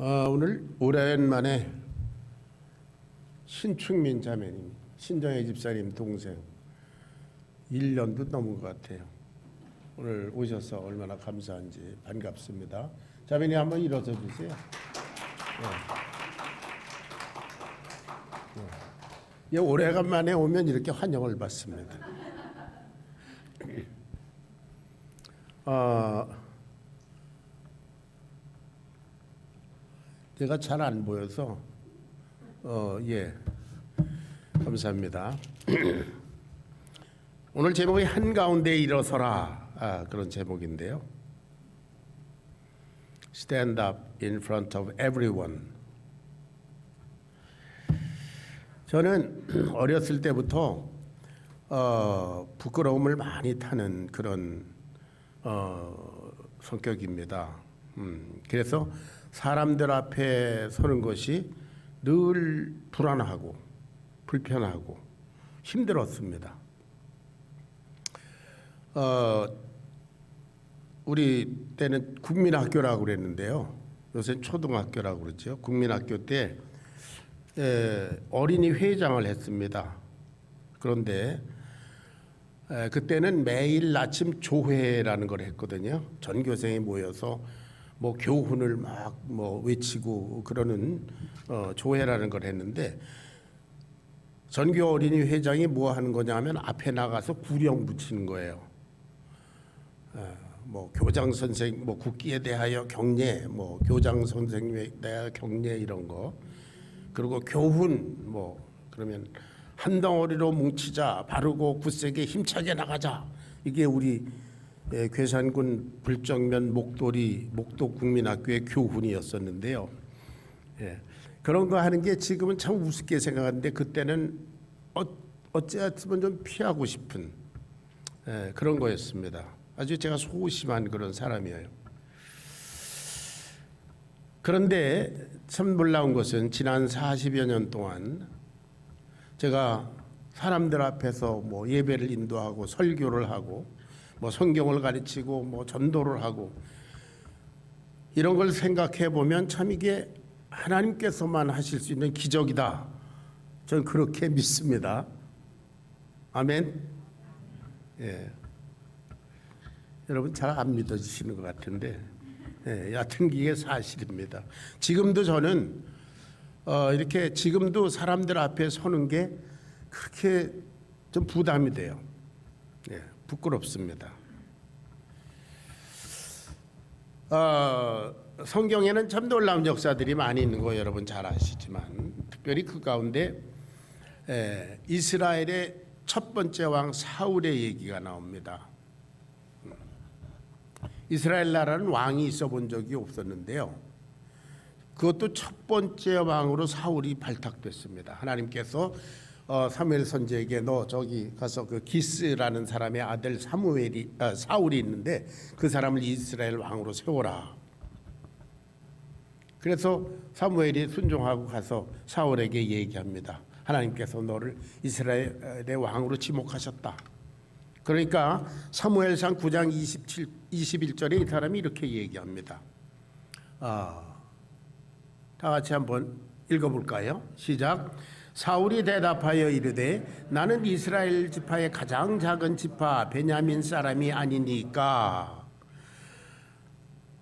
오늘 오랜만에 신충민 자매님, 신정혜 집사님 동생 1년도 넘은 것 같아요. 오늘 오셔서 얼마나 감사한지 반갑습니다. 자매님 한번 일어서 주세요. 예, 오래간만에 오면 이렇게 환영을 받습니다. 제가 잘 안 보여서 예, 감사합니다. 오늘 제목이 한가운데 일어서라, 그런 제목인데요. Stand up in front of everyone. 저는 어렸을 때부터 부끄러움을 많이 타는 그런 성격입니다. 그래서 사람들 앞에 서는 것이 늘 불안하고 불편하고 힘들었습니다. 우리 때는 국민학교라고 그랬는데요. 요새 초등학교라고 그러죠. 국민학교 때 어린이 회장을 했습니다. 그런데 그때는 매일 아침 조회라는 걸 했거든요. 전교생이 모여서 뭐 교훈을 막 외치고 그러는 조회라는 걸 했는데, 전교 어린이 회장이 뭐 하는 거냐면 앞에 나가서 구령 붙이는 거예요. 뭐 교장 선생, 뭐 국기에 대하여 경례, 뭐 교장 선생님에 대하여 경례 이런 거, 그리고 교훈 뭐 그러면 한 덩어리로 뭉치자, 바르고 굳세게 힘차게 나가자. 이게 우리 괴산군 불정면 목도 국민학교의 교훈이었었는데요. 예, 그런 거 하는 게 지금은 참 우습게 생각하는데, 그때는 어찌했으면 좀 피하고 싶은 그런 거였습니다. 아주 제가 소심한 그런 사람이에요. 그런데 참 놀라운 것은 지난 40여 년 동안 제가 사람들 앞에서 뭐 예배를 인도하고 설교를 하고 뭐 성경을 가르치고 뭐 전도를 하고 이런 걸 생각해 보면 참 이게 하나님께서만 하실 수 있는 기적이다. 저는 그렇게 믿습니다. 아멘. 예. 여러분 잘 안 믿어지시는 것 같은데, 예, 여하튼 이게 사실입니다. 지금도 저는 이렇게 지금도 사람들 앞에 서는 게 그렇게 좀 부담이 돼요. 예, 부끄럽습니다. 성경에는 참 놀라운 역사들이 많이 있는 거 여러분 잘 아시지만, 특별히 그 가운데 이스라엘의 첫 번째 왕 사울의 얘기가 나옵니다. 이스라엘 나라는 왕이 있어 본 적이 없었는데요. 그것도 첫 번째 왕으로 사울이 발탁됐습니다. 하나님께서 사무엘 선지에게 너 저기 가서 그 기스라는 사람의 아들 사울이 있는데 그 사람을 이스라엘 왕으로 세워라. 그래서 사무엘이 순종하고 가서 사울에게 얘기합니다. 하나님께서 너를 이스라엘의 왕으로 지목하셨다. 그러니까 사무엘상 9장 21절에 이 사람이 이렇게 얘기합니다. 다 같이 한번 읽어볼까요? 시작. 사울이 대답하여 이르되 나는 이스라엘 지파의 가장 작은 지파 베냐민 사람이 아니니까.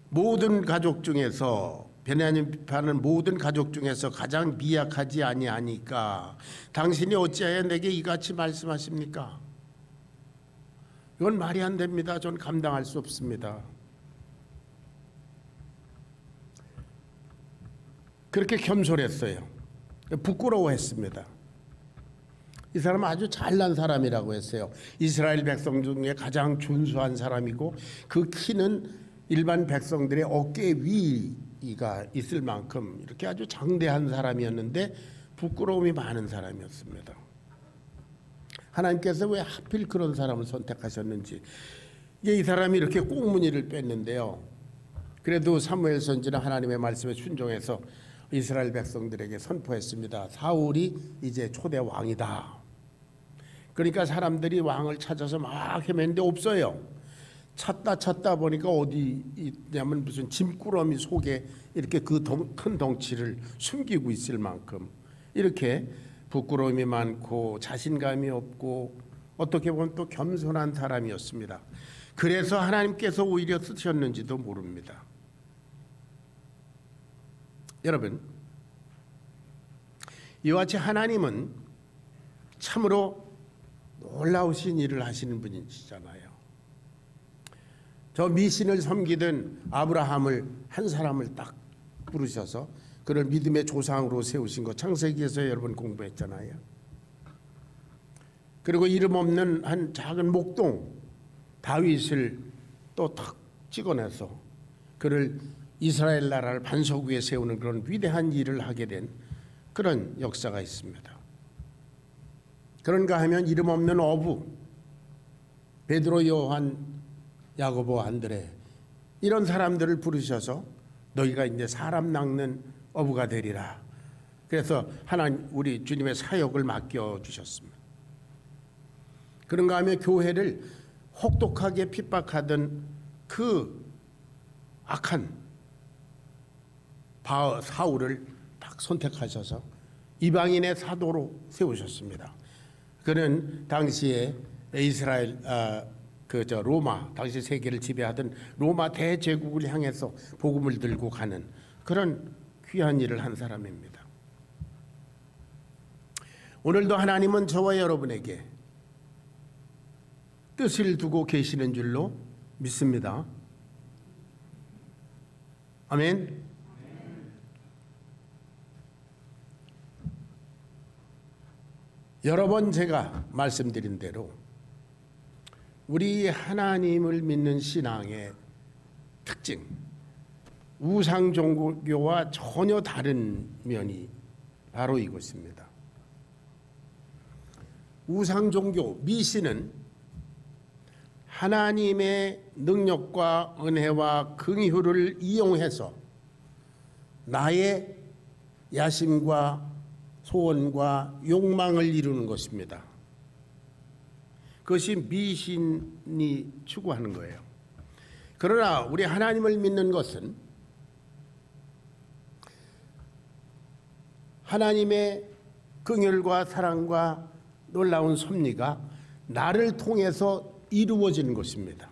모든 가족 중에서 베냐민 지파는 모든 가족 중에서 가장 미약하지 아니하니까 당신이 어찌하여 내게 이같이 말씀하십니까? 이건 말이 안 됩니다. 전 감당할 수 없습니다. 그렇게 겸손했어요. 부끄러워했습니다. 이 사람은 아주 잘난 사람이라고 했어요. 이스라엘 백성 중에 가장 준수한 사람이고 그 키는 일반 백성들의 어깨 위가 있을 만큼 이렇게 아주 장대한 사람이었는데 부끄러움이 많은 사람이었습니다. 하나님께서 왜 하필 그런 사람을 선택하셨는지, 이 사람이 이렇게 꽁무니를 뺐는데요. 그래도 사무엘 선지는 하나님의 말씀에 순종해서 이스라엘 백성들에게 선포했습니다. 사울이 이제 초대 왕이다. 그러니까 사람들이 왕을 찾아서 막 헤매는데 없어요. 찾다 보니까 어디 있냐면 무슨 짐꾸러미 속에 이렇게 그 큰 덩치를 숨기고 있을 만큼 이렇게 부끄러움이 많고 자신감이 없고 어떻게 보면 또 겸손한 사람이었습니다. 그래서 하나님께서 오히려 쓰셨는지도 모릅니다. 여러분, 이와 같이 하나님은 참으로 놀라우신 일을 하시는 분이시잖아요. 저 미신을 섬기던 아브라함을 한 사람을 딱 부르셔서 그를 믿음의 조상으로 세우신 거 창세기에서 여러분 공부했잖아요. 그리고 이름 없는 한 작은 목동 다윗을 또 탁 찍어내서 그를 이스라엘 나라를 반석 위에 세우는 그런 위대한 일을 하게 된 그런 역사가 있습니다. 그런가 하면 이름 없는 어부 베드로, 요한, 야고보, 안드레 이런 사람들을 부르셔서 너희가 이제 사람 낚는 어부가 되리라. 그래서 하나님 우리 주님의 사역을 맡겨 주셨습니다. 그런가 하면 교회를 혹독하게 핍박하던 그 악한 사울을 딱 선택하셔서 이방인의 사도로 세우셨습니다. 그는 당시에 이스라엘 로마 당시 세계를 지배하던 로마 대제국을 향해서 복음을 들고 가는 그런 귀한 일을 한 사람입니다. 오늘도 하나님은 저와 여러분에게 뜻을 두고 계시는 줄로 믿습니다. 아멘. 여러 번 제가 말씀드린 대로 우리 하나님을 믿는 신앙의 특징, 우상 종교와 전혀 다른 면이 바로 이것입니다. 우상 종교, 미신은 하나님의 능력과 은혜와 긍휼을 이용해서 나의 야심과 소원과 욕망을 이루는 것입니다. 그것이 미신이 추구하는 거예요. 그러나 우리 하나님을 믿는 것은 하나님의 긍휼과 사랑과 놀라운 섭리가 나를 통해서 이루어지는 것입니다.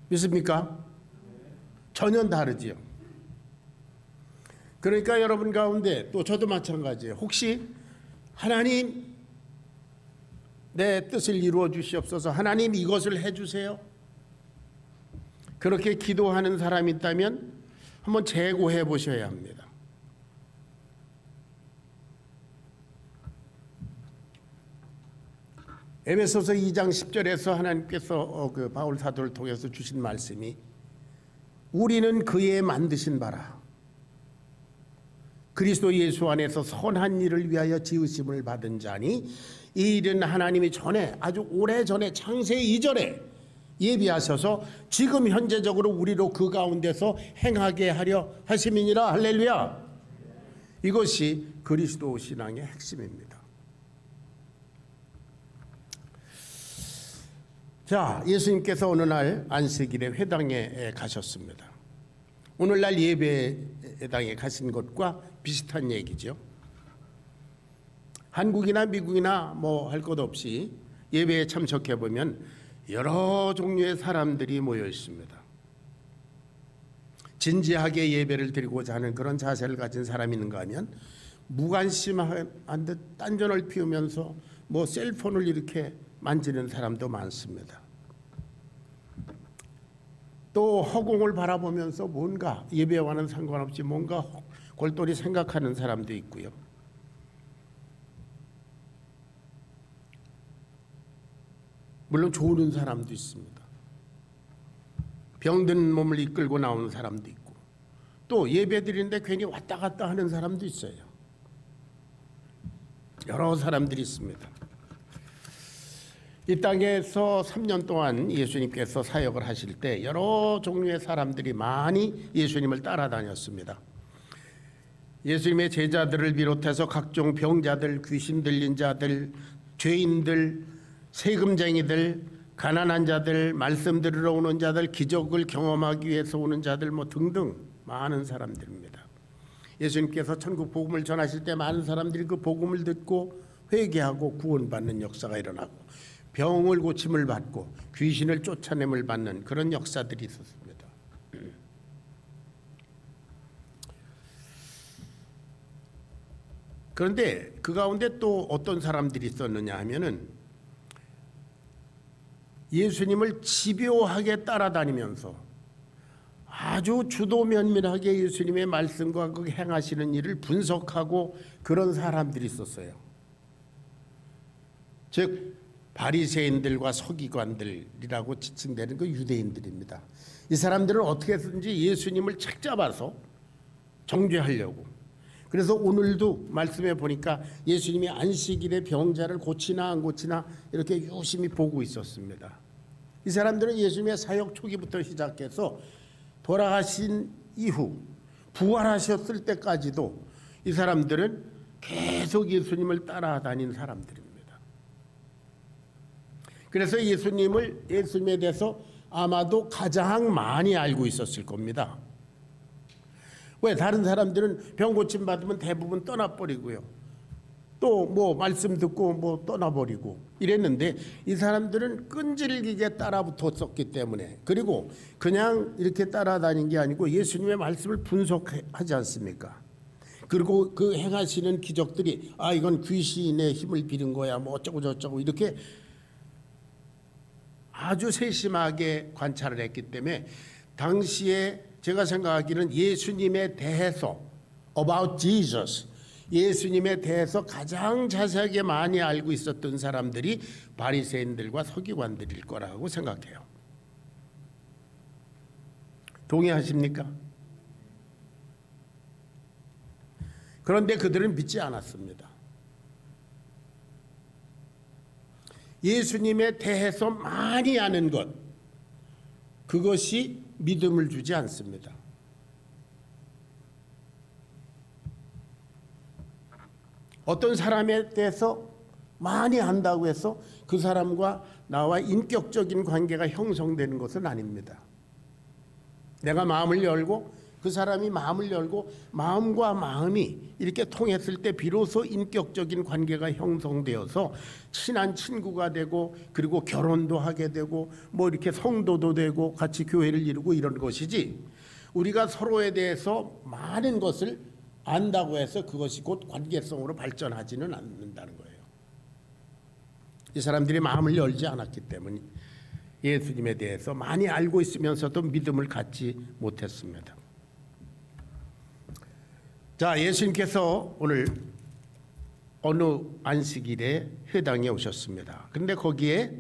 믿습니까? 전혀 다르지요. 그러니까 여러분 가운데 또 저도 마찬가지예요. 혹시 하나님 내 뜻을 이루어 주시옵소서, 하나님 이것을 해주세요, 그렇게 기도하는 사람이 있다면 한번 재고해 보셔야 합니다. 에베소서 2장 10절에서 하나님께서 그 바울 사도를 통해서 주신 말씀이 우리는 그의 만드신 바라 그리스도 예수 안에서 선한 일을 위하여 지으심을 받은 자니 이 일은 하나님이 전에 아주 오래전에 창세 이전에 예비하셔서 지금 현재적으로 우리로 그 가운데서 행하게 하려 하심이니라. 할렐루야. 이것이 그리스도 신앙의 핵심입니다. 자, 예수님께서 어느 날 안식일에 회당에 가셨습니다. 오늘날 예배당에 가신 것과 비슷한 얘기죠. 한국이나 미국이나 뭐 할 것 없이 예배에 참석해 보면 여러 종류의 사람들이 모여 있습니다. 진지하게 예배를 드리고자 하는 그런 자세를 가진 사람이 있는가 하면 무관심한 듯 딴전을 피우면서 뭐 셀폰을 이렇게 만지는 사람도 많습니다. 또 허공을 바라보면서 뭔가 예배와는 상관없이 뭔가 골똘히 생각하는 사람도 있고요. 물론 조르는 사람도 있습니다. 병든 몸을 이끌고 나오는 사람도 있고, 또 예배드리는데 괜히 왔다 갔다 하는 사람도 있어요. 여러 사람들이 있습니다. 이 땅에서 3년 동안 예수님께서 사역을 하실 때 여러 종류의 사람들이 많이 예수님을 따라다녔습니다. 예수님의 제자들을 비롯해서 각종 병자들, 귀신 들린 자들, 죄인들, 세금쟁이들, 가난한 자들, 말씀 들으러 오는 자들, 기적을 경험하기 위해서 오는 자들 뭐 등등 많은 사람들입니다. 예수님께서 천국 복음을 전하실 때 많은 사람들이 그 복음을 듣고 회개하고 구원받는 역사가 일어나고 병을 고침을 받고 귀신을 쫓아냄을 받는 그런 역사들이 있었습니다. 그런데 그 가운데 또 어떤 사람들이 있었느냐 하면은 예수님을 집요하게 따라다니면서 아주 주도면밀하게 예수님의 말씀과 그 행하시는 일을 분석하고 그런 사람들이 있었어요. 즉 바리새인들과 서기관들이라고 지칭되는 그 유대인들입니다. 이 사람들은 어떻게든지 예수님을 책잡아서 정죄하려고, 그래서 오늘도 말씀해 보니까 예수님이 안식일에 병자를 고치나 안 고치나 이렇게 유심히 보고 있었습니다. 이 사람들은 예수님의 사역 초기부터 시작해서 돌아가신 이후 부활하셨을 때까지도 이 사람들은 계속 예수님을 따라다닌 사람들입니다. 그래서 예수님에 대해서 아마도 가장 많이 알고 있었을 겁니다. 왜? 다른 사람들은 병 고침 받으면 대부분 떠나버리고요. 또 뭐 말씀 듣고 뭐 떠나버리고 이랬는데 이 사람들은 끈질기게 따라붙었었기 때문에, 그리고 그냥 이렇게 따라다닌 게 아니고 예수님의 말씀을 분석하지 않습니까? 그리고 그 행하시는 기적들이 이건 귀신의 힘을 빌은 거야 뭐 어쩌고 저쩌고 이렇게 아주 세심하게 관찰을 했기 때문에 당시에 제가 생각하기는 예수님에 대해서 about Jesus, 예수님에 대해서 가장 자세하게 많이 알고 있었던 사람들이 바리새인들과 서기관들일 거라고 생각해요. 동의하십니까? 그런데 그들은 믿지 않았습니다. 예수님에 대해서 많이 아는 것, 그것이 믿음을 주지 않습니다. 어떤 사람에 대해서 많이 안다고 해서 그 사람과 나와 인격적인 관계가 형성되는 것은 아닙니다. 내가 마음을 열고 그 사람이 마음을 열고 마음과 마음이 이렇게 통했을 때 비로소 인격적인 관계가 형성되어서 친한 친구가 되고 그리고 결혼도 하게 되고 뭐 이렇게 성도도 되고 같이 교회를 이루고 이런 것이지, 우리가 서로에 대해서 많은 것을 안다고 해서 그것이 곧 관계성으로 발전하지는 않는다는 거예요. 이 사람들이 마음을 열지 않았기 때문에 예수님에 대해서 많이 알고 있으면서도 믿음을 갖지 못했습니다. 자, 예수님께서 오늘 어느 안식일에 회당에 오셨습니다. 그런데 거기에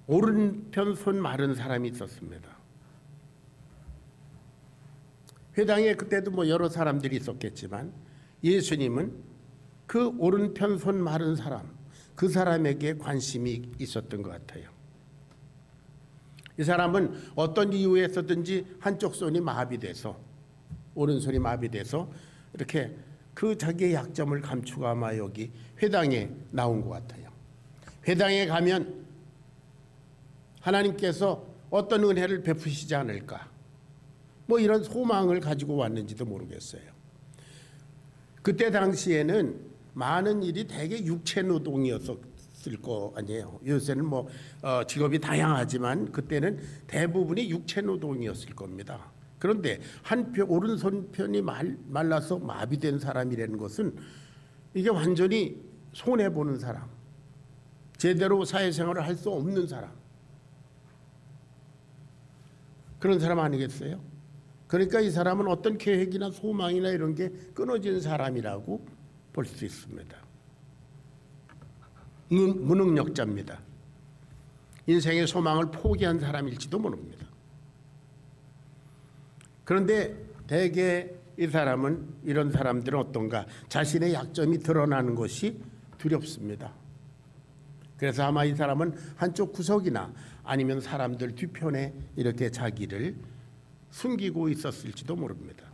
오른편 손 마른 사람이 있었습니다. 회당에 그때도 뭐 여러 사람들이 있었겠지만 예수님은 그 오른편 손 마른 사람, 그 사람에게 관심이 있었던 것 같아요. 이 사람은 어떤 이유에서든지 한쪽 손이 마비돼서, 오른손이 마비돼서 이렇게 그 자기의 약점을 감추고 아마 여기 회당에 나온 것 같아요. 회당에 가면 하나님께서 어떤 은혜를 베푸시지 않을까, 뭐 이런 소망을 가지고 왔는지도 모르겠어요. 그때 당시에는 많은 일이 대개 육체 노동이었을 거 아니에요. 요새는 뭐 직업이 다양하지만 그때는 대부분이 육체 노동이었을 겁니다. 그런데 한편 오른손편이 말라서 마비된 사람이라는 것은 이게 완전히 손해 보는 사람, 제대로 사회생활을 할 수 없는 사람, 그런 사람 아니겠어요? 그러니까 이 사람은 어떤 계획이나 소망이나 이런 게 끊어진 사람이라고 볼 수 있습니다. 무능력자입니다. 인생의 소망을 포기한 사람일지도 모릅니다. 그런데 대개 이 사람은, 이런 사람들은 어떤가, 자신의 약점이 드러나는 것이 두렵습니다. 그래서 아마 이 사람은 한쪽 구석이나 아니면 사람들 뒤편에 이렇게 자기를 숨기고 있었을지도 모릅니다.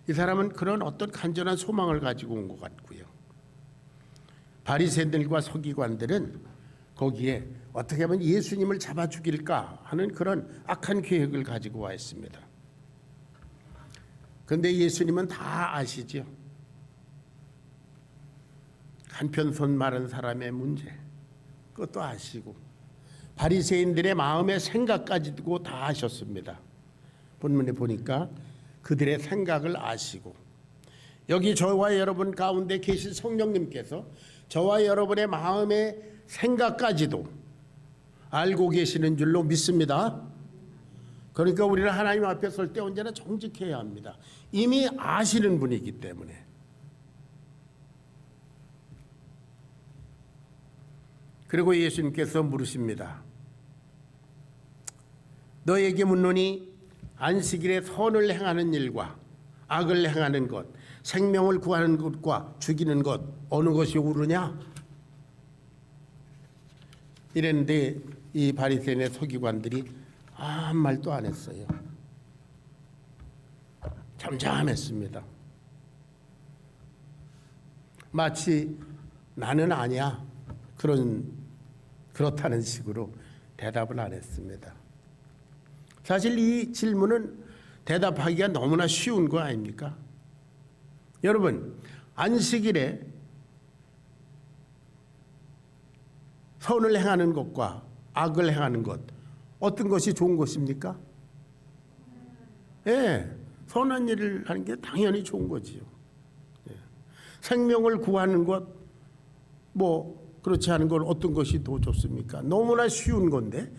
이 사람은 그런 어떤 간절한 소망을 가지고 온 것 같고요. 바리새인들과 서기관들은 거기에 어떻게 하면 예수님을 잡아 죽일까 하는 그런 악한 계획을 가지고 와 있습니다. 그런데 예수님은 다 아시죠. 한편 손 마른 사람의 문제 그것도 아시고 바리새인들의 마음의 생각까지도 다 아셨습니다. 본문에 보니까 그들의 생각을 아시고 여기 저와 여러분 가운데 계신 성령님께서 저와 여러분의 마음의 생각까지도 알고 계시는 줄로 믿습니다. 그러니까 우리는 하나님 앞에 설 때 언제나 정직해야 합니다. 이미 아시는 분이기 때문에. 그리고 예수님께서 물으십니다. 너에게 묻노니 안식일에 선을 행하는 일과 악을 행하는 것, 생명을 구하는 것과 죽이는 것 어느 것이 옳으냐? 이랬는데 이 바리새인의 서기관들이 아무 말도 안 했어요. 잠잠했습니다. 마치 나는 아니야 그렇다는 식으로 대답을 안 했습니다. 사실 이 질문은 대답하기가 너무나 쉬운 거 아닙니까? 여러분, 안식일에 선을 행하는 것과 악을 행하는 것 어떤 것이 좋은 것입니까? 선한 일을 하는 게 당연히 좋은 거지요. 생명을 구하는 것 그렇지 않은 걸 어떤 것이 더 좋습니까? 너무나 쉬운 건데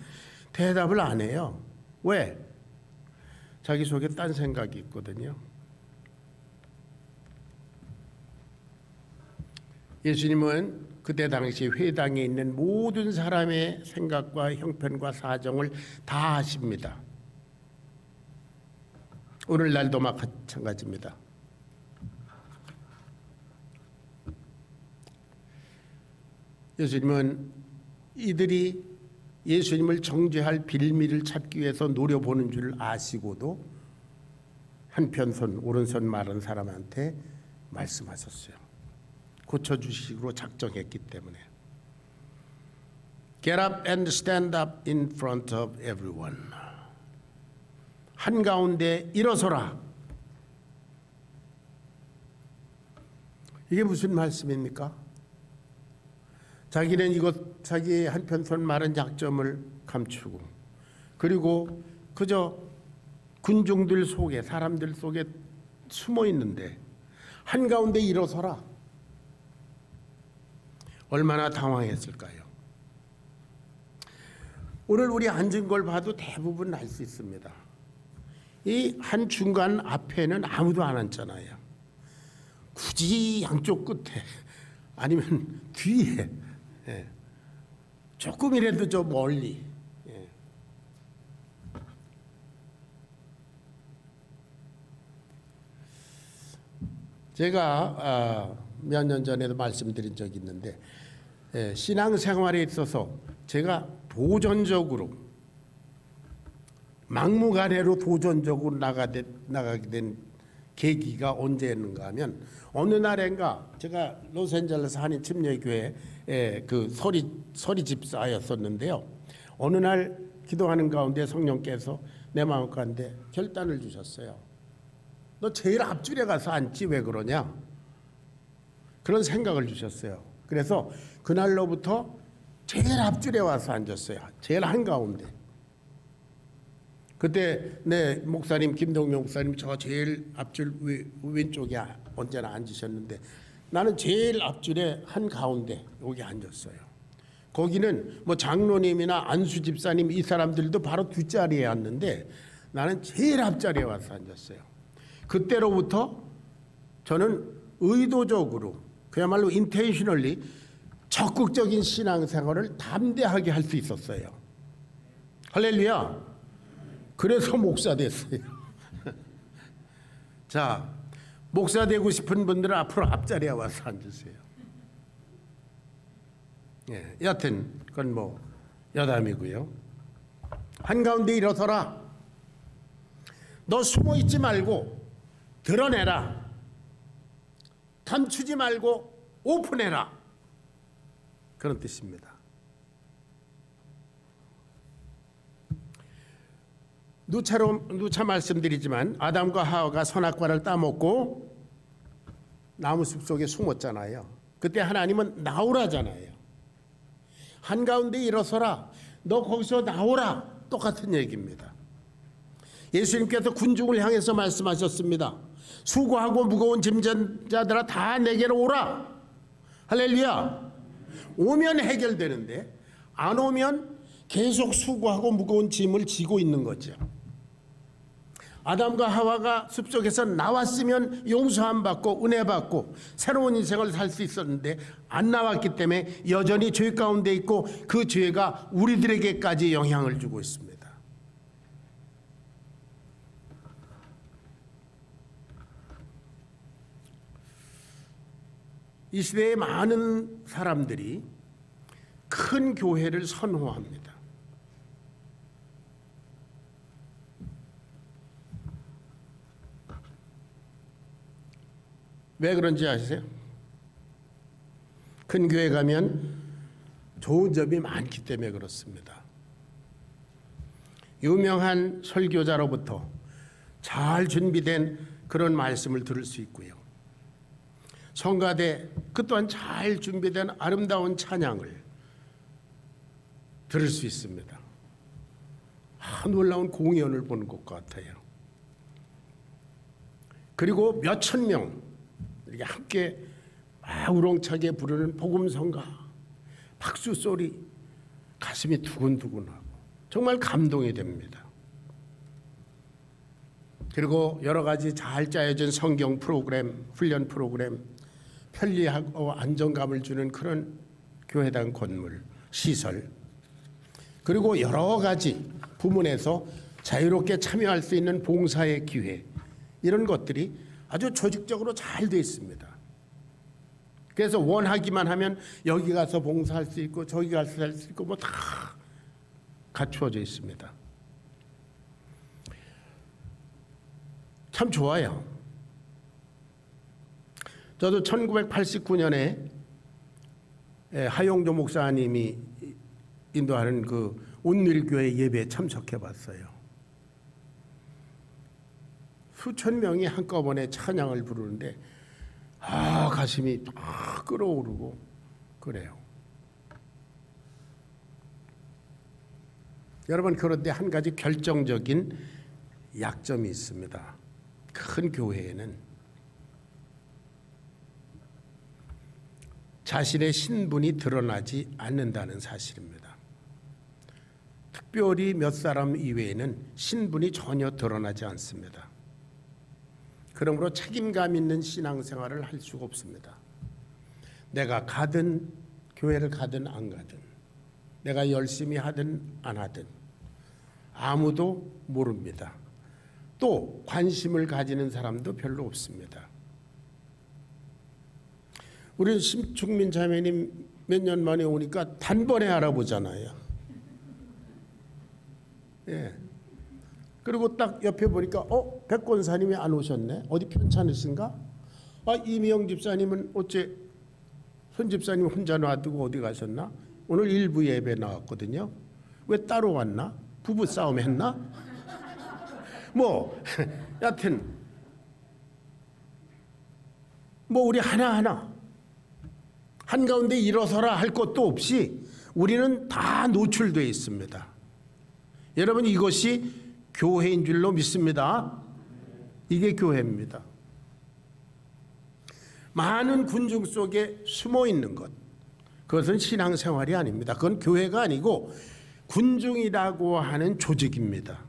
대답을 안 해요. 왜? 자기 속에 딴 생각이 있거든요. 예수님은 그때 당시 회당에 있는 모든 사람의 생각과 형편과 사정을 다 아십니다. 오늘날도 마찬가지입니다. 예수님은 이들이 예수님을 정죄할 빌미를 찾기 위해서 노려보는 줄 아시고도 한편 손 오른손 마른 사람한테 말씀하셨어요. 고쳐주시기로 작정했기 때문에. Get up and stand up in front of everyone. 한가운데 일어서라. 이게 무슨 말씀입니까? 자기는 자기의 한편 손 마른 약점을 감추고 그리고 그저 군중들 속에 사람들 속에 숨어 있는데 한가운데 일어서라. 얼마나 당황했을까요? 오늘 우리 앉은 걸 봐도 대부분 알 수 있습니다. 이 한 중간 앞에는 아무도 안 앉잖아요. 굳이 양쪽 끝에 아니면 뒤에 조금이라도 저 멀리 제가 몇 년 전에도 말씀드린 적이 있는데 신앙생활에 있어서 제가 도전적으로 막무가내로 도전적으로 나가게 된 계기가 언제였는가 하면 어느 날인가 제가 로스앤젤레스 한인 침례교회 그 서리 집사였었는데요. 어느 날 기도하는 가운데 성령께서 내 마음 가운데 결단을 주셨어요. 너 제일 앞줄에 가서 앉지 왜 그러냐? 그런 생각을 주셨어요. 그래서 그날로부터 제일 앞줄에 와서 앉았어요. 제일 한가운데. 그때 내 목사님 김동명 목사님 저 제일 앞줄 왼쪽에 언제나 앉으셨는데 나는 제일 앞줄에 한가운데 여기 앉았어요. 거기는 뭐 장로님이나 안수 집사님 이 사람들도 바로 뒷자리에 앉는데 나는 제일 앞자리에 와서 앉았어요. 그때로부터 저는 의도적으로 그야말로 intentionally 적극적인 신앙생활을 담대하게 할 수 있었어요. 할렐루야. 그래서 목사 됐어요. 자, 목사 되고 싶은 분들은 앞으로 앞자리에 와서 앉으세요. 여하튼 그건 뭐 여담이고요. 한가운데 일어서라. 너 숨어 있지 말고 드러내라. 감추지 말고 오픈해라. 그런 뜻입니다. 누차 말씀드리지만 아담과 하와가 선악과를 따먹고 나무 숲속에 숨었잖아요. 그때 하나님은 나오라잖아요. 한가운데 일어서라, 너 거기서 나오라, 똑같은 얘기입니다. 예수님께서 군중을 향해서 말씀하셨습니다. 수고하고 무거운 짐진 자들아 다 내게로 오라. 할렐루야. 오면 해결되는데 안 오면 계속 수고하고 무거운 짐을 지고 있는 거죠. 아담과 하와가 숲속에서 나왔으면 용서함 받고 은혜 받고 새로운 인생을 살 수 있었는데 안 나왔기 때문에 여전히 죄 가운데 있고 그 죄가 우리들에게까지 영향을 주고 있습니다. 이 시대에 많은 사람들이 큰 교회를 선호합니다. 왜 그런지 아세요? 큰 교회 가면 좋은 점이 많기 때문에 그렇습니다. 유명한 설교자로부터 잘 준비된 그런 말씀을 들을 수 있고요. 성가대 그 또한 잘 준비된 아름다운 찬양을 들을 수 있습니다. 놀라운 공연을 보는 것 같아요. 그리고 몇천 명 이렇게 함께 우렁차게 부르는 복음성가, 박수 소리, 가슴이 두근두근하고 정말 감동이 됩니다. 그리고 여러 가지 잘 짜여진 성경 프로그램, 훈련 프로그램, 편리하고 안정감을 주는 그런 교회당 건물, 시설, 그리고 여러 가지 부문에서 자유롭게 참여할 수 있는 봉사의 기회, 이런 것들이 아주 조직적으로 잘 되어 있습니다. 그래서 원하기만 하면 여기 가서 봉사할 수 있고 저기 가서 할 수 있고 뭐 다 갖추어져 있습니다. 참 좋아요. 저도 1989년에 하용조 목사님이 인도하는 그 온누리교회 예배에 참석해 봤어요. 수천 명이 한꺼번에 찬양을 부르는데 가슴이 끓어오르고 그래요. 여러분, 그런데 한 가지 결정적인 약점이 있습니다. 큰 교회에는 자신의 신분이 드러나지 않는다는 사실입니다. 특별히 몇 사람 이외에는 신분이 전혀 드러나지 않습니다. 그러므로 책임감 있는 신앙생활을 할 수가 없습니다. 내가 가든 교회를 가든 안 가든, 내가 열심히 하든 안 하든 아무도 모릅니다. 또 관심을 가지는 사람도 별로 없습니다. 우리 심충민 자매님 몇 년 만에 오니까 단번에 알아보잖아요. 예. 그리고 딱 옆에 보니까 백 권사님이 안 오셨네. 어디 편찮으신가? 이미영 집사님은 어째 손 집사님 혼자 놔두고 어디 가셨나? 오늘 일부 예배 나왔거든요. 왜 따로 왔나? 부부 싸움 했나? 여하튼 우리 하나하나 한가운데 일어서라 할 것도 없이 우리는 다 노출되어 있습니다. 여러분, 이것이 교회인 줄로 믿습니다. 이게 교회입니다. 많은 군중 속에 숨어 있는 것, 그것은 신앙생활이 아닙니다. 그건 교회가 아니고 군중이라고 하는 조직입니다.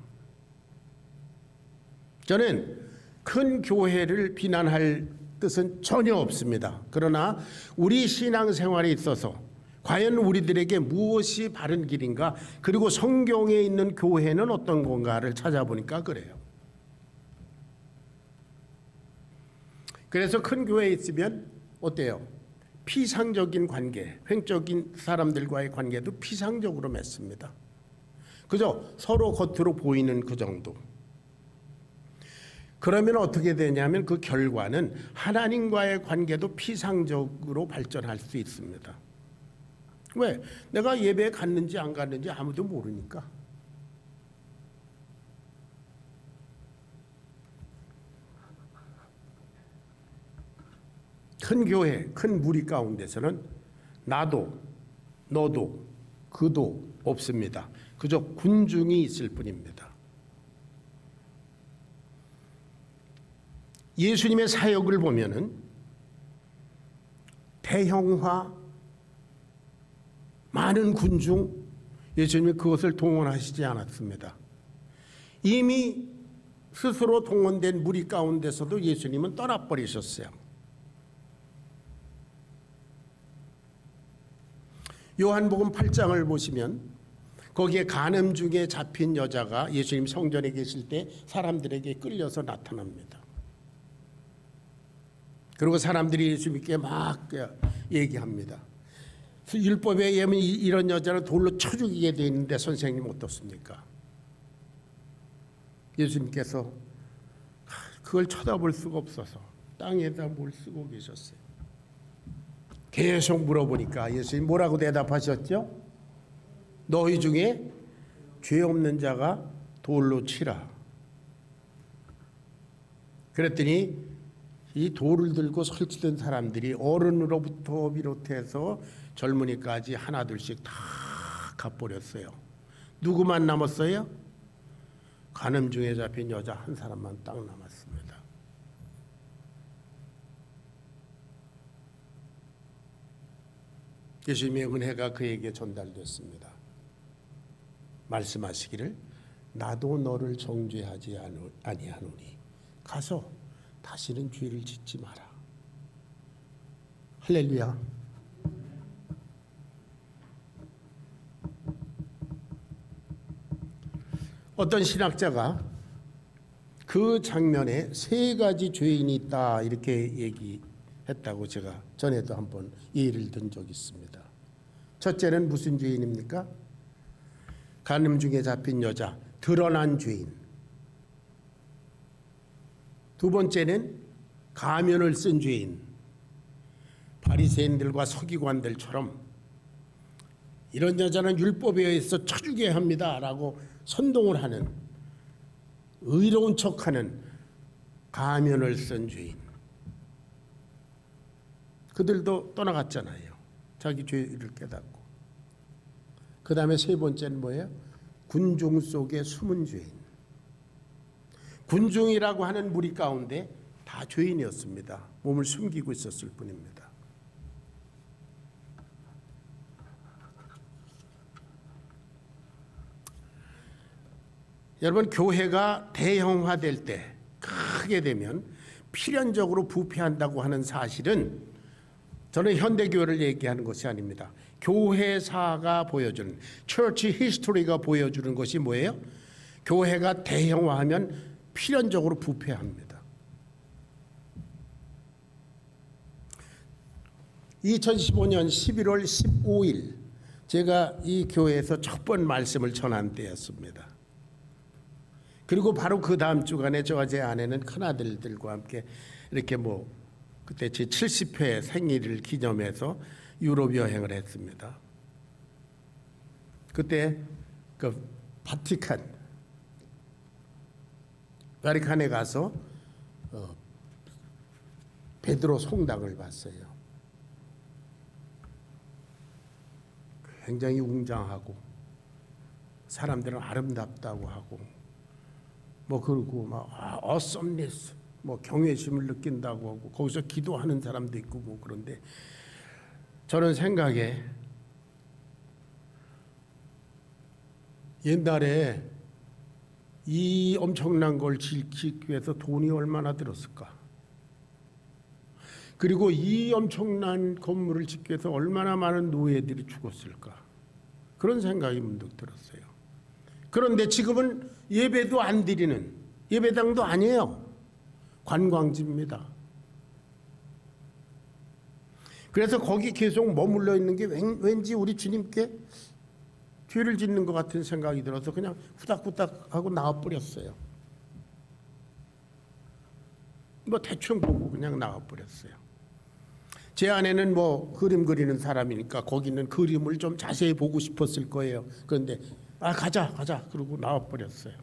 저는 큰 교회를 비난할 뜻은 전혀 없습니다. 그러나 우리 신앙생활에 있어서 과연 우리들에게 무엇이 바른 길인가, 그리고 성경에 있는 교회는 어떤 건가를 찾아보니까 그래요. 그래서 큰 교회에 있으면 어때요? 피상적인 관계, 횡적인 사람들과의 관계도 피상적으로 맺습니다. 그죠? 서로 겉으로 보이는 그 정도. 그러면 어떻게 되냐면 그 결과는 하나님과의 관계도 피상적으로 발전할 수 있습니다. 왜? 내가 예배에 갔는지 안 갔는지 아무도 모르니까. 큰 교회, 큰 무리 가운데서는 나도, 너도, 그도 없습니다. 그저 군중이 있을 뿐입니다. 예수님의 사역을 보면은 대형화, 많은 군중, 예수님이 그것을 동원하시지 않았습니다. 이미 스스로 동원된 무리 가운데서도 예수님은 떠나버리셨어요. 요한복음 8장을 보시면 거기에 간음 중에 잡힌 여자가 예수님 성전에 계실 때 사람들에게 끌려서 나타납니다. 그리고 사람들이 예수님께 막 얘기합니다. 율법에 의하면 이런 여자는 돌로 쳐 죽이게 되어 있는데 선생님 어떻습니까? 예수님께서 그걸 쳐다볼 수가 없어서 땅에다 뭘 쓰고 계셨어요. 계속 물어보니까 예수님 뭐라고 대답하셨죠? 너희 중에 죄 없는 자가 돌로 치라. 그랬더니 이 돌을 들고 설치던 사람들이 어른으로부터 비롯해서 젊은이까지 하나둘씩 다 가버렸어요. 누구만 남았어요? 간음 중에 잡힌 여자 한 사람만 딱 남았습니다. 예수님의 은혜가 그에게 전달됐습니다. 말씀하시기를 나도 너를 정죄하지 아니하노니 가서 다시는 죄를 짓지 마라. 할렐루야. 어떤 신학자가 그 장면에 세 가지 죄인이 있다 이렇게 얘기했다고 제가 전에도 한번 예를 든 적이 있습니다. 첫째는 무슨 죄인입니까? 간음 중에 잡힌 여자, 드러난 죄인. 두 번째는 가면을 쓴 죄인. 바리새인들과 서기관들처럼 이런 여자는 율법에 의해서 쳐 죽여야 합니다라고 선동을 하는, 의로운 척하는 가면을 쓴 죄인. 그들도 떠나갔잖아요. 자기 죄를 깨닫고. 그 다음에 세 번째는 뭐예요? 군중 속에 숨은 죄인. 군중이라고 하는 무리 가운데 다 죄인이었습니다. 몸을 숨기고 있었을 뿐입니다. 여러분, 교회가 대형화될 때, 크게 되면 필연적으로 부패한다고 하는 사실은 저는 현대교회를 얘기하는 것이 아닙니다. 교회사가 보여주는, Church History가 보여주는 것이 뭐예요? 교회가 대형화하면 필연적으로 부패합니다. 2015년 11월 15일 제가 이 교회에서 첫 번 말씀을 전한 때였습니다. 그리고 바로 그 다음 주간에 저와 제 아내는 큰아들들과 함께 이렇게 그때 제 70회 생일을 기념해서 유럽 여행을 했습니다. 그때 그 바티칸에 가서 베드로 성당을 봤어요. 굉장히 웅장하고 사람들은 아름답다고 하고 그리고 awesomeness, 경외심을 느낀다고 하고 거기서 기도하는 사람도 있고 그런데 저는 생각에 옛날에 이 엄청난 걸 짓기 위해서 돈이 얼마나 들었을까? 그리고 이 엄청난 건물을 짓기 위해서 얼마나 많은 노예들이 죽었을까? 그런 생각이 문득 들었어요. 그런데 지금은 예배도 안 드리는, 예배당도 아니에요. 관광지입니다. 그래서 거기 계속 머물러 있는 게 왠지 우리 주님께 죄를 짓는 것 같은 생각이 들어서 그냥 후닥후닥 하고 나와버렸어요. 대충 보고 그냥 나와버렸어요. 제 아내는 뭐 그림 그리는 사람이니까 거기는 그림을 좀 자세히 보고 싶었을 거예요. 그런데 가자 그러고 나와버렸어요.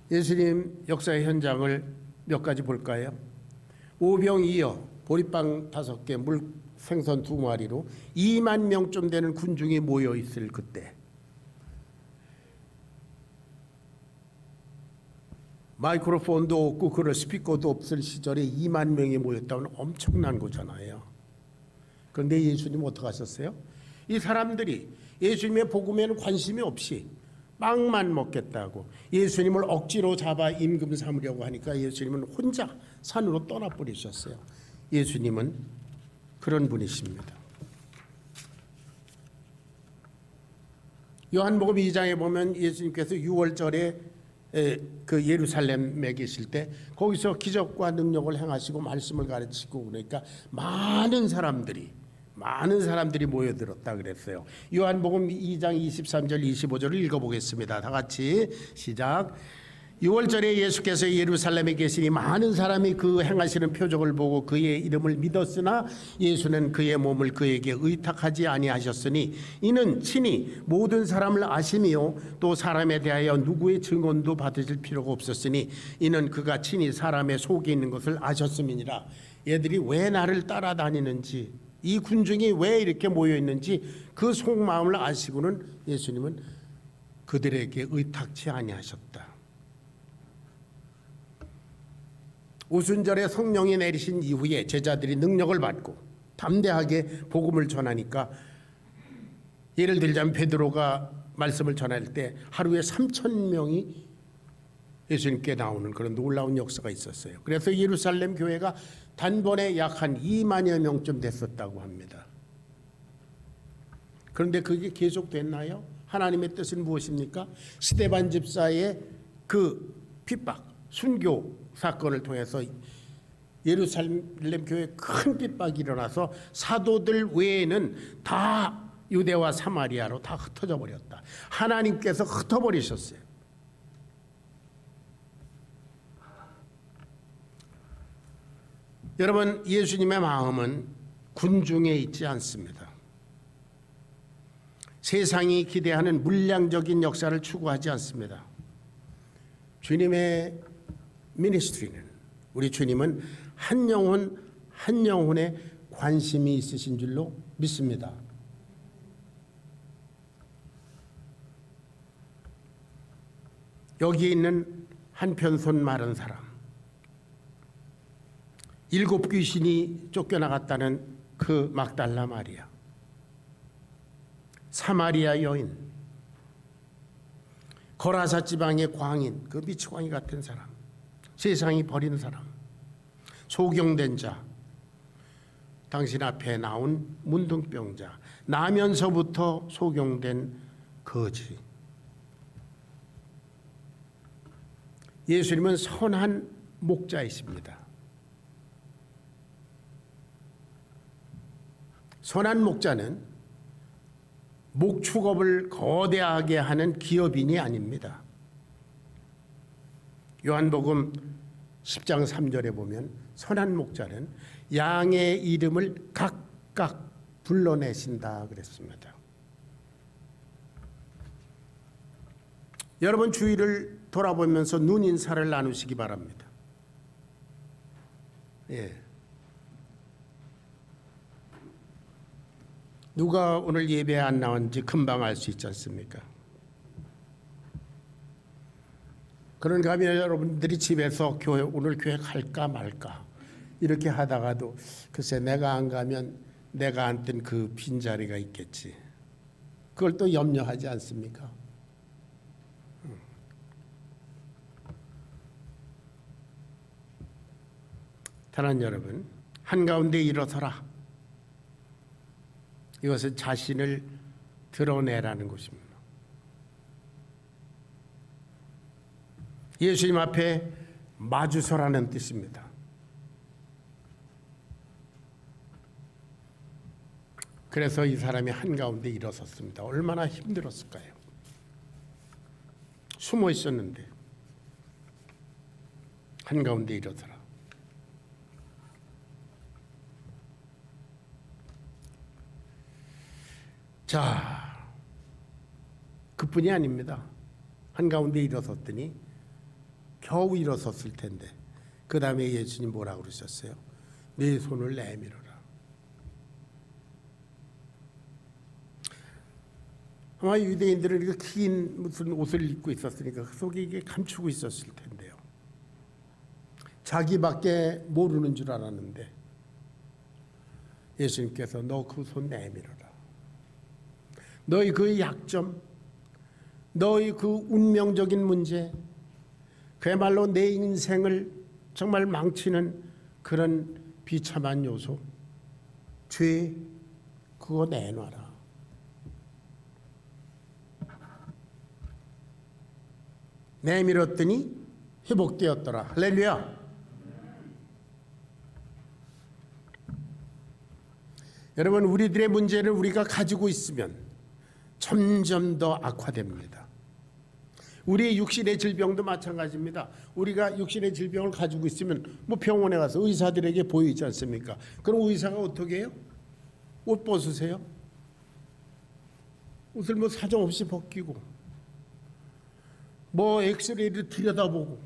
예수님 역사의 현장을 몇 가지 볼까요? 오병이어 보리빵 5개 물 생선 2마리로 2만 명쯤 되는 군중이 모여 있을 그때, 마이크로폰도 없고 그런 스피커도 없을 시절에 2만 명이 모였다면 엄청난 거잖아요. 그런데 예수님 어떻게 하셨어요? 이 사람들이 예수님의 복음에는 관심이 없이 빵만 먹겠다고 예수님을 억지로 잡아 임금 삼으려고 하니까 예수님은 혼자 산으로 떠나버리셨어요. 예수님은 그런 분이십니다. 요한복음 2장에 보면 예수님께서 6월절에 그 예루살렘에 계실 때 거기서 기적과 능력을 행하시고 말씀을 가르치고 그러니까 많은 사람들이 모여들었다 그랬어요. 요한복음 2장 23절 25절을 읽어보겠습니다. 다 같이 시작. 6월절에 예수께서 예루살렘에 계시니 많은 사람이 그 행하시는 표적을 보고 그의 이름을 믿었으나 예수는 그의 몸을 그에게 의탁하지 아니하셨으니 이는 친히 모든 사람을 아심이요 또 사람에 대하여 누구의 증언도 받으실 필요가 없었으니 이는 그가 친히 사람의 속에 있는 것을 아셨음이니라. 얘들이 왜 나를 따라다니는지, 이 군중이 왜 이렇게 모여 있는지 그 속마음을 아시고는 예수님은 그들에게 의탁치 아니하셨다. 오순절에 성령이 내리신 이후에 제자들이 능력을 받고 담대하게 복음을 전하니까, 예를 들자면 베드로가 말씀을 전할 때 하루에 3,000명이 예수님께 나오는 그런 놀라운 역사가 있었어요. 그래서 예루살렘 교회가 단번에 약 한 2만여 명쯤 됐었다고 합니다. 그런데 그게 계속됐나요? 하나님의 뜻은 무엇입니까? 스데반 집사의 그 핍박, 순교 사건을 통해서 예루살렘 교회에 큰 핍박이 일어나서 사도들 외에는 다 유대와 사마리아로 다 흩어져 버렸다. 하나님께서 흩어버리셨어요. 여러분, 예수님의 마음은 군중에 있지 않습니다. 세상이 기대하는 물량적인 역사를 추구하지 않습니다. 주님의 미니스트리는, 우리 주님은 한 영혼 한 영혼에 관심이 있으신 줄로 믿습니다. 여기 있는 한편 손 마른 사람, 7 귀신이 쫓겨나갔다는 그 막달라 마리아, 사마리아 여인, 거라사 지방의 광인, 그 미치광이 같은 사람, 세상이 버린 사람, 소경된 자, 당신 앞에 나온 문둥병자, 나면서부터 소경된 거지. 예수님은 선한 목자이십니다. 선한 목자는 목축업을 거대하게 하는 기업인이 아닙니다. 요한복음 10장 3절에 보면 선한 목자는 양의 이름을 각각 불러내신다 그랬습니다. 여러분, 주위를 돌아보면서 눈인사를 나누시기 바랍니다. 누가 오늘 예배에 안 나왔는지 금방 알 수 있지 않습니까? 그런가 하면 여러분들이 집에서 오늘 교회 갈까 말까 이렇게 하다가도 글쎄 내가 안 가면 내가 앉던 그 빈자리가 있겠지. 그걸 또 염려하지 않습니까? 사랑하는 여러분, 한가운데 일어서라. 이것은 자신을 드러내라는 것입니다. 예수님 앞에 마주서라는 뜻입니다. 그래서 이 사람이 한가운데 일어섰습니다. 얼마나 힘들었을까요? 숨어 있었는데 한가운데 일어서라. 자, 그뿐이 아닙니다. 한가운데 일어섰더니 겨우 일어섰을 텐데 그 다음에 예수님 뭐라고 그러셨어요? 내 손을 내밀어라. 아마 유대인들은 이렇게 긴 무슨 옷을 입고 있었으니까 그 속에 이게 감추고 있었을 텐데요. 자기밖에 모르는 줄 알았는데 예수님께서 너 그 손 내밀어라. 너희 그 약점, 너희 그 운명적인 문제, 그야말로 내 인생을 정말 망치는 그런 비참한 요소, 죄, 그거 내놔라. 내밀었더니 회복되었더라. 할렐루야. 여러분, 우리들의 문제를 우리가 가지고 있으면 점점 더 악화됩니다. 우리의 육신의 질병도 마찬가지입니다. 우리가 육신의 질병을 가지고 있으면 뭐 병원에 가서 의사들에게 보이지 않습니까? 그럼 의사가 어떻게 해요? 옷 벗으세요. 옷을 뭐 사정없이 벗기고 뭐 엑스레이를 들여다보고,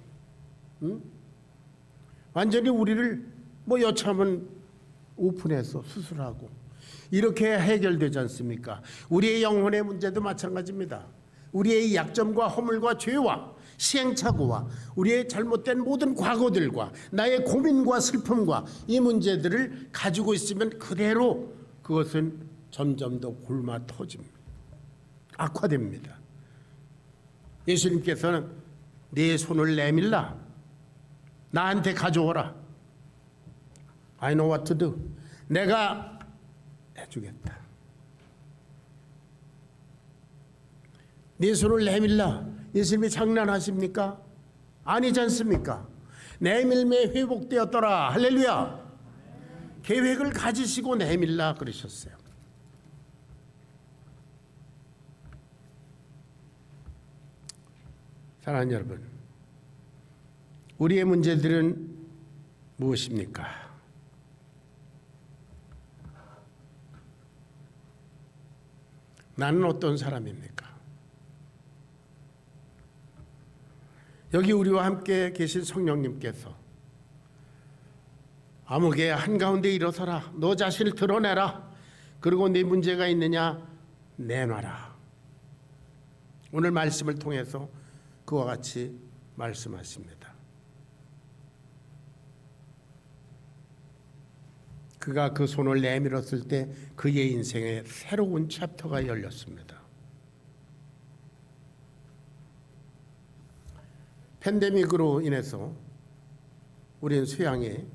응? 완전히 우리를 뭐 여차하면 오픈해서 수술하고 이렇게 해결되지 않습니까? 우리의 영혼의 문제도 마찬가지입니다. 우리의 약점과 허물과 죄와 시행착오와 우리의 잘못된 모든 과거들과 나의 고민과 슬픔과 이 문제들을 가지고 있으면 그대로 그것은 점점 더 골마 터집니다. 악화됩니다. 예수님께서는 내 손을 내밀라. 나한테 가져오라. I know what to do. 내가 해주겠다. 내 손을 내밀라. 예수님이 장난하십니까? 아니지 않습니까? 내밀매 회복되었더라. 할렐루야. 계획을 가지시고 내밀라 그러셨어요. 사랑하는 여러분, 우리의 문제들은 무엇입니까? 나는 어떤 사람입니까? 여기 우리와 함께 계신 성령님께서 아무개 한가운데 일어서라. 너 자신을 드러내라. 그리고 네 문제가 있느냐 내놔라. 오늘 말씀을 통해서 그와 같이 말씀하십니다. 그가 그 손을 내밀었을 때 그의 인생에 새로운 챕터가 열렸습니다. 팬데믹으로 인해서 우리는 수양회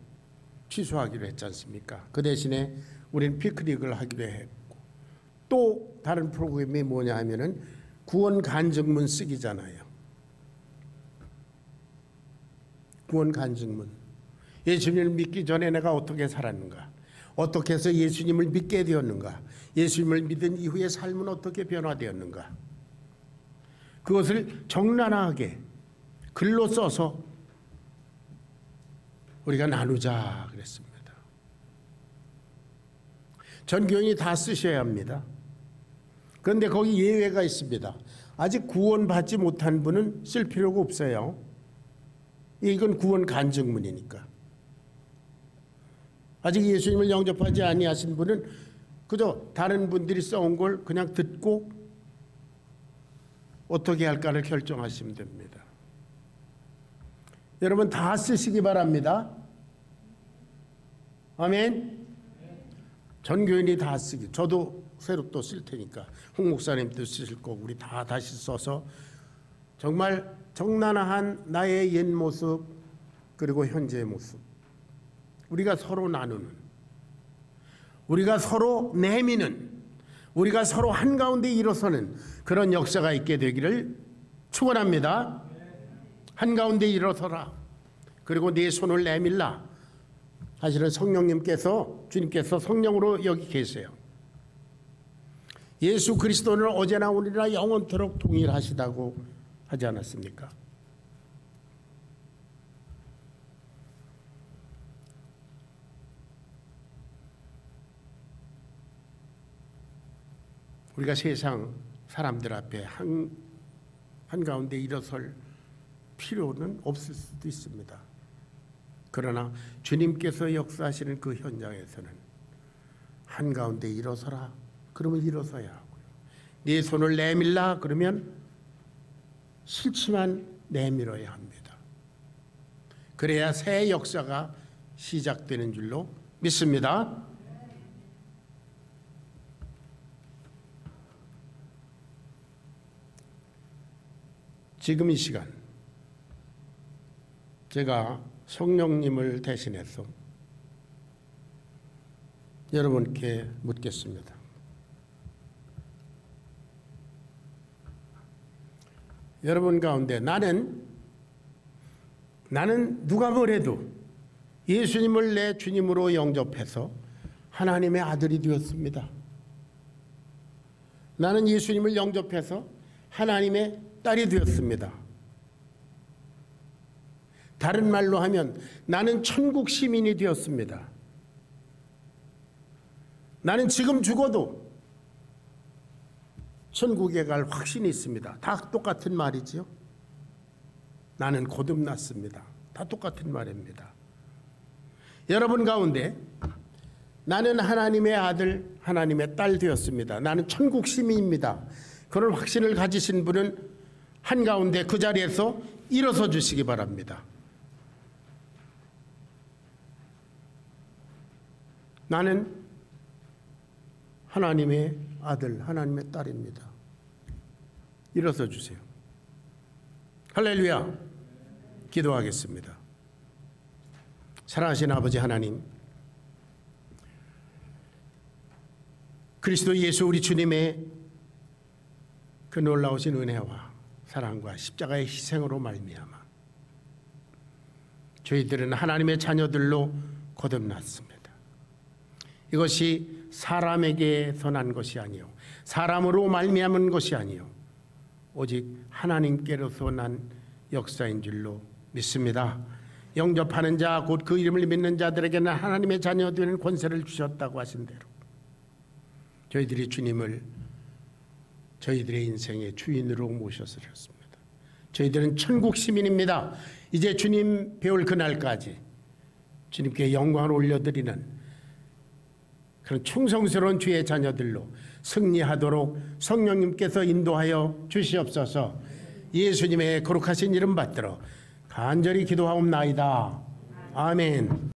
취소하기로 했지 않습니까? 그 대신에 우리는 피크닉을 하기로 했고, 또 다른 프로그램이 뭐냐 하면은 구원 간증문 쓰기잖아요. 구원 간증문. 예수님을 믿기 전에 내가 어떻게 살았는가? 어떻게 해서 예수님을 믿게 되었는가? 예수님을 믿은 이후의 삶은 어떻게 변화되었는가? 그것을 적나라하게 글로 써서 우리가 나누자 그랬습니다. 전 교인이 다 쓰셔야 합니다. 그런데 거기 예외가 있습니다. 아직 구원받지 못한 분은 쓸 필요가 없어요. 이건 구원 간증문이니까. 아직 예수님을 영접하지 아니하신 분은 그저 다른 분들이 써온 걸 그냥 듣고 어떻게 할까를 결정하시면 됩니다. 여러분 다 쓰시기 바랍니다. 아멘. 전 교인이 다 쓰기. 저도 새로 또 쓸 테니까 홍 목사님도 쓰실 거고 우리 다 다시 써서 정말 적나라한 나의 옛 모습 그리고 현재의 모습, 우리가 서로 나누는, 우리가 서로 내미는, 우리가 서로 한가운데 일어서는 그런 역사가 있게 되기를 축원합니다. 한가운데 일어서라. 그리고 네 손을 내밀라. 사실은 성령님께서, 주님께서 성령으로 여기 계세요. 예수 그리스도는 어제나 오늘이나 영원토록 동일하시다고 하지 않았습니까? 우리가 세상 사람들 앞에 한가운데 일어설 필요는 없을 수도 있습니다. 그러나 주님께서 역사하시는 그 현장에서는 한가운데 일어서라 그러면 일어서야 하고요. 네 손을 내밀라 그러면 싫지만 내밀어야 합니다. 그래야 새 역사가 시작되는 줄로 믿습니다. 지금 이 시간 제가 성령님을 대신해서 여러분께 묻겠습니다. 여러분 가운데 나는 누가 뭐래도 예수님을 내 주님으로 영접해서 하나님의 아들이 되었습니다. 나는 예수님을 영접해서 하나님의 딸이 되었습니다. 다른 말로 하면 나는 천국 시민이 되었습니다. 나는 지금 죽어도 천국에 갈 확신이 있습니다. 다 똑같은 말이지요. 나는 거듭났습니다. 다 똑같은 말입니다. 여러분 가운데 나는 하나님의 아들, 하나님의 딸 되었습니다. 나는 천국 시민입니다. 그런 확신을 가지신 분은 한가운데 그 자리에서 일어서 주시기 바랍니다. 나는 하나님의 아들, 하나님의 딸입니다. 일어서 주세요. 할렐루야. 기도하겠습니다. 사랑하신 아버지 하나님, 그리스도 예수 우리 주님의 그 놀라우신 은혜와 사랑과 십자가의 희생으로 말미암아 저희들은 하나님의 자녀들로 거듭났습니다. 이것이 사람에게서 난 것이 아니요 사람으로 말미암은 것이 아니요 오직 하나님께로서 난 역사인 줄로 믿습니다. 영접하는 자 곧 그 이름을 믿는 자들에게는 하나님의 자녀 되는 권세를 주셨다고 하신 대로 저희들이 주님을 저희들의 인생의 주인으로 모셔드렸습니다. 저희들은 천국 시민입니다. 이제 주님 배울 그날까지 주님께 영광을 올려드리는 그런 충성스러운 주의 자녀들로 승리하도록 성령님께서 인도하여 주시옵소서. 예수님의 거룩하신 이름 받들어 간절히 기도하옵나이다. 아멘.